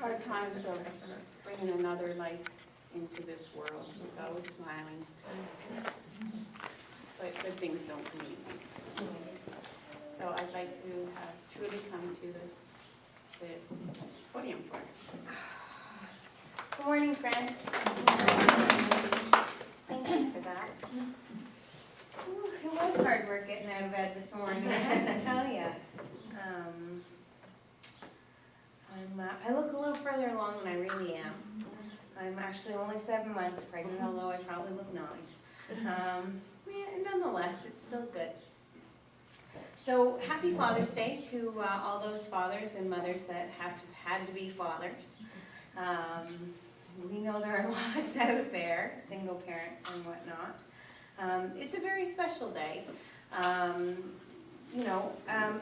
hard times of bringing another life into this world. He's always smiling. But good things don't come easy. So I'd like to have Trudy come to the podium for it. Good morning, friends. Thank you for that. Ooh, it was hard work getting out of bed this morning, I have to tell you. I look a little further along than I really am. I'm actually only 7 months pregnant, although I probably look 9. Nonetheless, it's still good. So happy Father's Day to all those fathers and mothers that have had to be fathers. We know there are lots out there, single parents and whatnot. It's a very special day.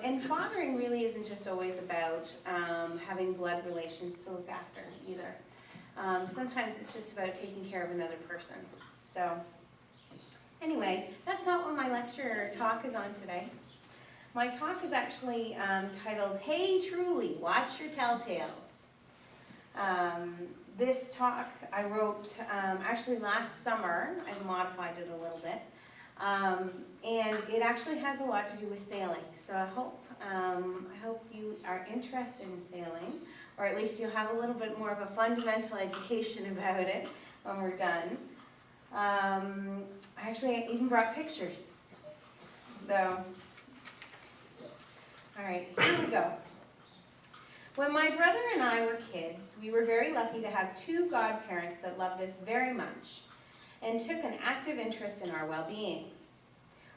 And fathering really isn't just always about having blood relations to look after either. Sometimes it's just about taking care of another person. So anyway, that's not what my lecture or talk is on today. My talk is actually titled, Hey Truly, Watch Your Telltales. This talk I wrote actually last summer. I modified it a little bit. And it actually has a lot to do with sailing. So I hope you are interested in sailing, or at least you'll have a little bit more of a fundamental education about it when we're done. I actually even brought pictures. So, all right, here we go. When my brother and I were kids, we were very lucky to have 2 godparents that loved us very much and took an active interest in our well-being.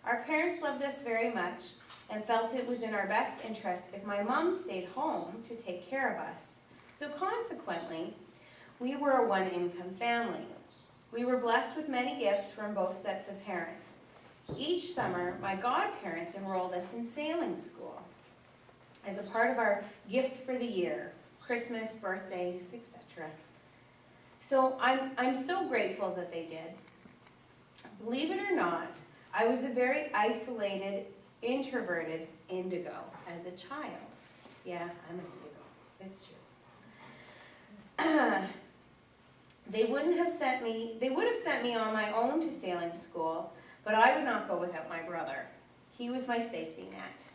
Our parents loved us very much and felt it was in our best interest if my mom stayed home to take care of us. So consequently, we were a one-income family. We were blessed with many gifts from both sets of parents. Each summer, my godparents enrolled us in sailing school as a part of our gift for the year, Christmas, birthdays, etc. So I'm so grateful that they did. Believe it or not, I was a very isolated, introverted indigo as a child. Yeah, I'm an indigo. It's true. They would have sent me on my own to sailing school, but I would not go without my brother. He was my safety net.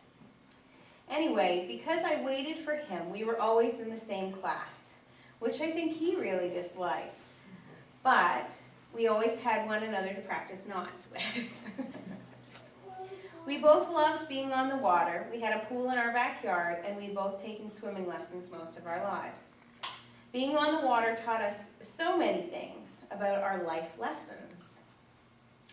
Anyway, because I waited for him, we were always in the same class, which I think he really disliked. But we always had one another to practice knots with. We both loved being on the water. We had a pool in our backyard, and we'd both taken swimming lessons most of our lives. Being on the water taught us so many things about our life lessons.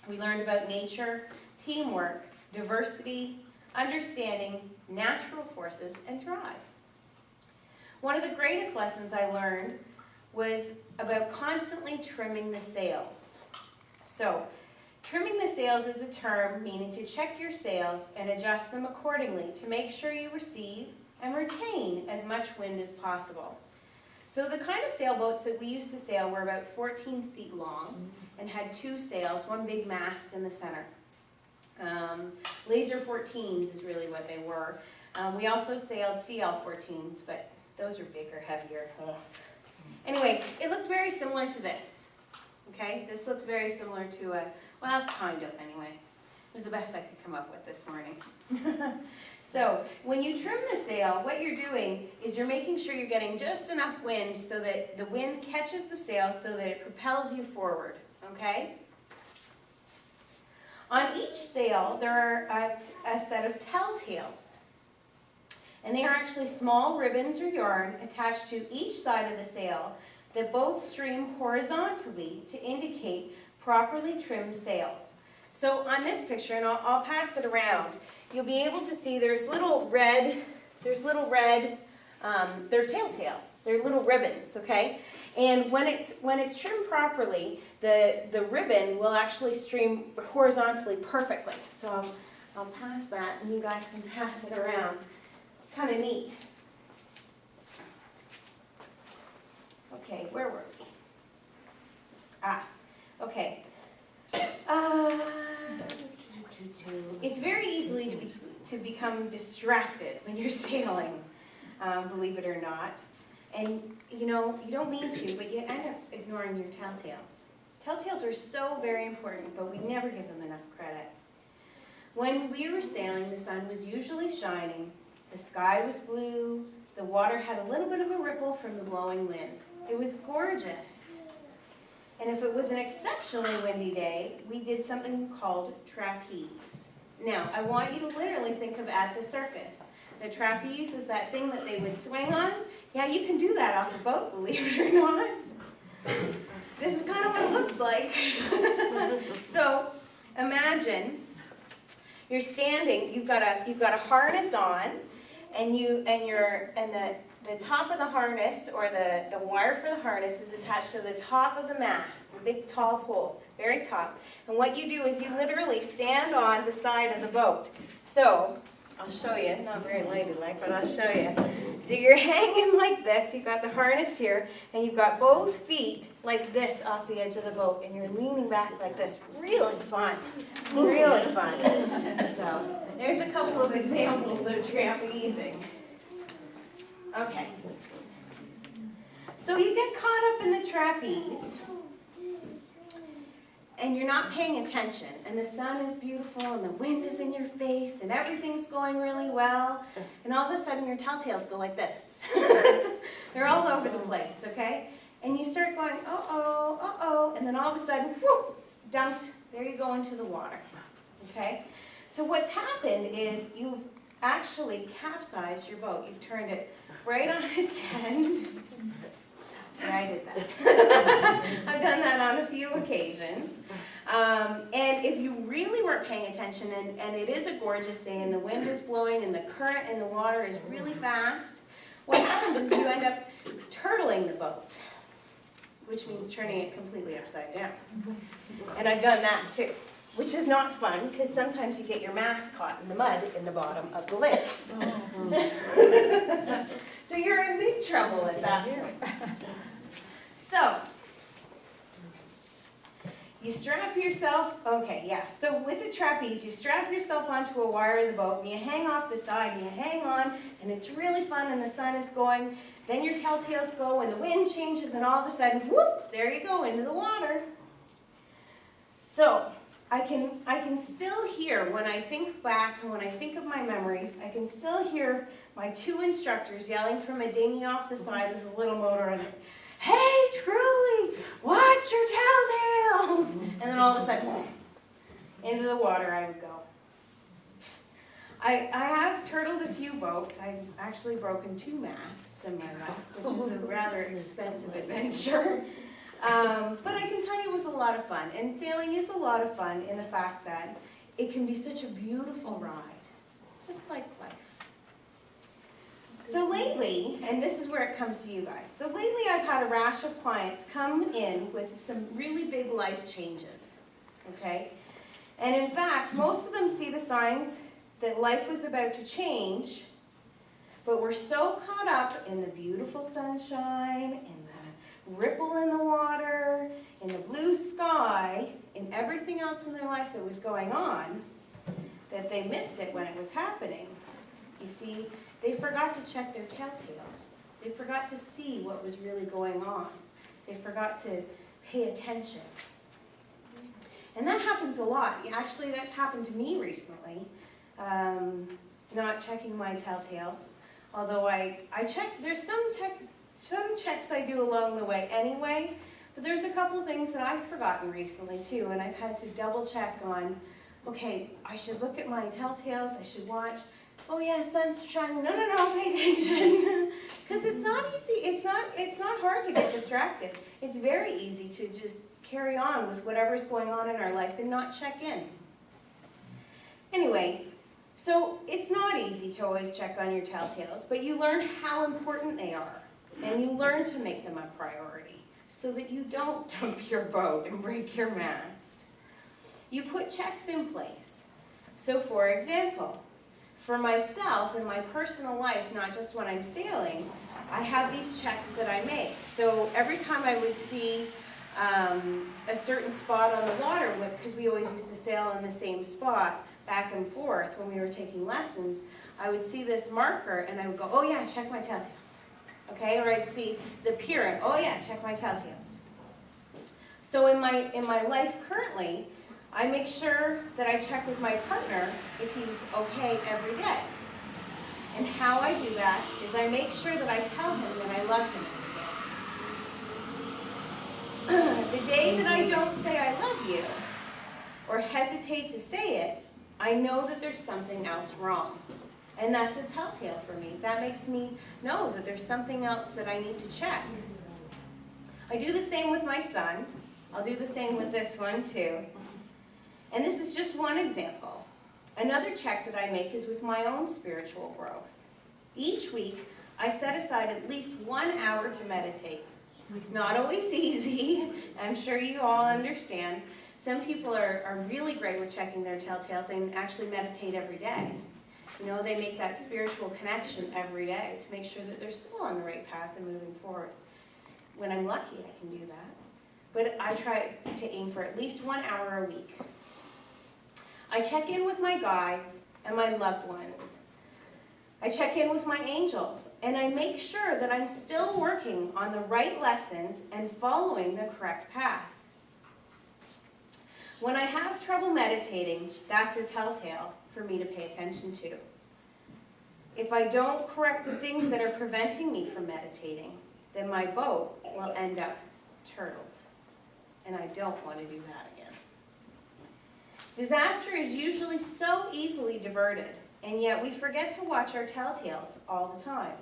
We learned about nature, teamwork, diversity, understanding, natural forces, and drive. One of the greatest lessons I learned was about constantly trimming the sails. So, trimming the sails is a term meaning to check your sails and adjust them accordingly to make sure you receive and retain as much wind as possible. So the kind of sailboats that we used to sail were about 14 feet long and had 2 sails, one big mast in the center. Laser 14s is really what they were. We also sailed CL 14s, but those are bigger, heavier. Anyway, it looked very similar to this. Okay, this looks very similar to a, well, kind of anyway. It was the best I could come up with this morning. So, when you trim the sail, what you're doing is you're making sure you're getting just enough wind so that the wind catches the sail so that it propels you forward, okay? On each sail, there are a set of telltales. And they are actually small ribbons or yarn attached to each side of the sail that both stream horizontally to indicate properly trimmed sails. So on this picture, and I'll pass it around, you'll be able to see there's little red, they're telltales, they're little ribbons, okay? And when it's trimmed properly, the ribbon will actually stream horizontally perfectly. So I'll pass that and you guys can pass it around. Kind of neat. Okay, where were we? Okay. It's very easily to become distracted when you're sailing, believe it or not. And you know, you don't mean to, but you end up ignoring your telltales. Telltales are so very important, but we never give them enough credit. When we were sailing, the sun was usually shining, the sky was blue, the water had a little bit of a ripple from the blowing wind. It was gorgeous. And if it was an exceptionally windy day, we did something called trapeze. Now, I want you to literally think of at the circus. The trapeze is that thing that they would swing on. Yeah, you can do that off the boat, believe it or not. This is kind of what it looks like. So, imagine you're standing, you've got a harness on, and the top of the harness, or the wire for the harness, is attached to the top of the mast, the big tall pole, very top. And what you do is you literally stand on the side of the boat. So, I'll show you, not very ladylike, but I'll show you. So you're hanging like this, you've got the harness here, and you've got both feet like this off the edge of the boat, and you're leaning back like this. Really fun, really fun. So, there's a couple of examples of trapezing. Okay. So you get caught up in the trapeze, and you're not paying attention, and the sun is beautiful, and the wind is in your face, and everything's going really well, and all of a sudden your telltales go like this. They're all over the place, okay? And you start going, uh-oh, uh-oh, and then all of a sudden, whoop, dumped, there you go into the water, okay? So what's happened is you've actually capsized your boat. You've turned it right on its end. Yeah, I did that. I've done that on a few occasions. And if you really weren't paying attention, and it is a gorgeous day, and the wind is blowing, and the current in the water is really fast, what happens is you end up turtling the boat, which means turning it completely upside down. And I've done that too, which is not fun, because sometimes you get your mast caught in the mud in the bottom of the lake. So you're in big trouble at that point. So, you strap yourself, okay, yeah. So with the trapeze, you strap yourself onto a wire of the boat, and you hang off the side, and you hang on, and it's really fun, and the sun is going. Then your telltales go, and the wind changes, and all of a sudden, whoop, there you go, into the water. So, I can still hear, when I think back and when I think of my memories, I can still hear my two instructors yelling from a dinghy off the side with a little motor on it. Hey, Truly, watch your telltales! And then all of a sudden, into the water I would go. I have turtled a few boats. I've actually broken 2 masts in my life, which is a rather expensive adventure. But I can tell you it was a lot of fun. And sailing is a lot of fun in the fact that it can be such a beautiful ride, just like life. So lately, and this is where it comes to you guys, so lately I've had a rash of clients come in with some really big life changes, okay? And in fact, most of them see the signs that life was about to change, but we're so caught up in the beautiful sunshine, in the ripple in the water, in the blue sky, in everything else in their life that was going on, that they missed it when it was happening. You see, they forgot to check their telltales. They forgot to see what was really going on. They forgot to pay attention. And that happens a lot. Actually, that's happened to me recently, not checking my telltales. Although I check, there's some checks I do along the way anyway, but there's a couple things that I've forgotten recently too, and I've had to double check on, okay, I should look at my telltales, I should watch. Oh yeah, sun's shining. No, pay attention. Because it's not easy. It's not hard to get distracted. It's very easy to just carry on with whatever's going on in our life and not check in. Anyway, so it's not easy to always check on your telltales, but you learn how important they are, and you learn to make them a priority so that you don't dump your boat and break your mast. You put checks in place. So for example, for myself in my personal life, not just when I'm sailing, I have these checks that I make. So every time I would see a certain spot on the water, because we always used to sail in the same spot back and forth when we were taking lessons, I would see this marker and I would go, oh yeah, check my telltales. Okay, or I'd see the pier, oh yeah, check my telltales. So in my life currently, I make sure that I check with my partner if he's okay every day. And how I do that is I make sure that I tell him that I love him every day. The day that I don't say I love you, or hesitate to say it, I know that there's something else wrong. And that's a telltale for me. That makes me know that there's something else that I need to check. I do the same with my son. I'll do the same with this one too. And this is just one example. Another check that I make is with my own spiritual growth. Each week, I set aside at least 1 hour to meditate. It's not always easy. I'm sure you all understand. Some people are really great with checking their telltales and actually meditate every day. You know, they make that spiritual connection every day to make sure that they're still on the right path and moving forward. When I'm lucky, I can do that. But I try to aim for at least 1 hour a week. I check in with my guides and my loved ones. I check in with my angels, and I make sure that I'm still working on the right lessons and following the correct path. When I have trouble meditating, that's a telltale for me to pay attention to. If I don't correct the things that are preventing me from meditating, then my boat will end up turtled. And I don't want to do that again. Disaster is usually so easily diverted, and yet we forget to watch our telltales all the time.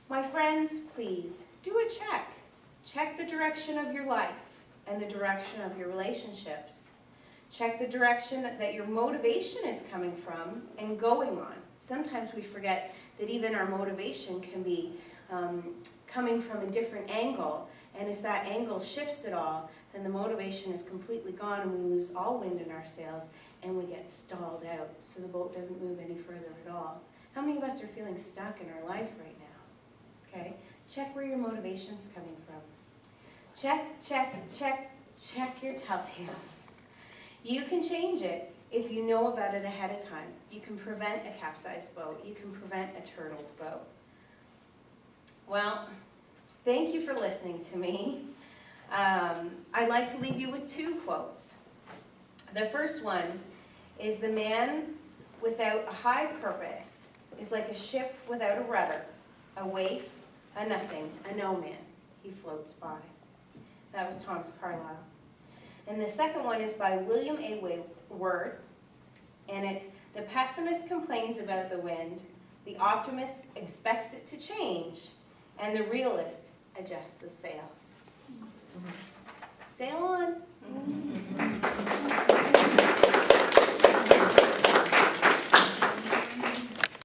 My friends, please, do a check. Check the direction of your life and the direction of your relationships. Check the direction that your motivation is coming from and going on. Sometimes we forget that even our motivation can be coming from a different angle, and if that angle shifts at all, then the motivation is completely gone and we lose all wind in our sails and we get stalled out, so the boat doesn't move any further at all. How many of us are feeling stuck in our life right now? Okay, check where your motivation's coming from. Check, check, check, check your telltales. You can change it if you know about it ahead of time. You can prevent a capsized boat. You can prevent a turtled boat. Well, thank you for listening to me. I'd like to leave you with 2 quotes. The first one is, "The man without a high purpose is like a ship without a rudder, a waif, a nothing, a no man. He floats by." That was Thomas Carlyle. And the second one is by William A. Ward, and it's, "The pessimist complains about the wind, the optimist expects it to change, and the realist adjusts the sails." Sail on.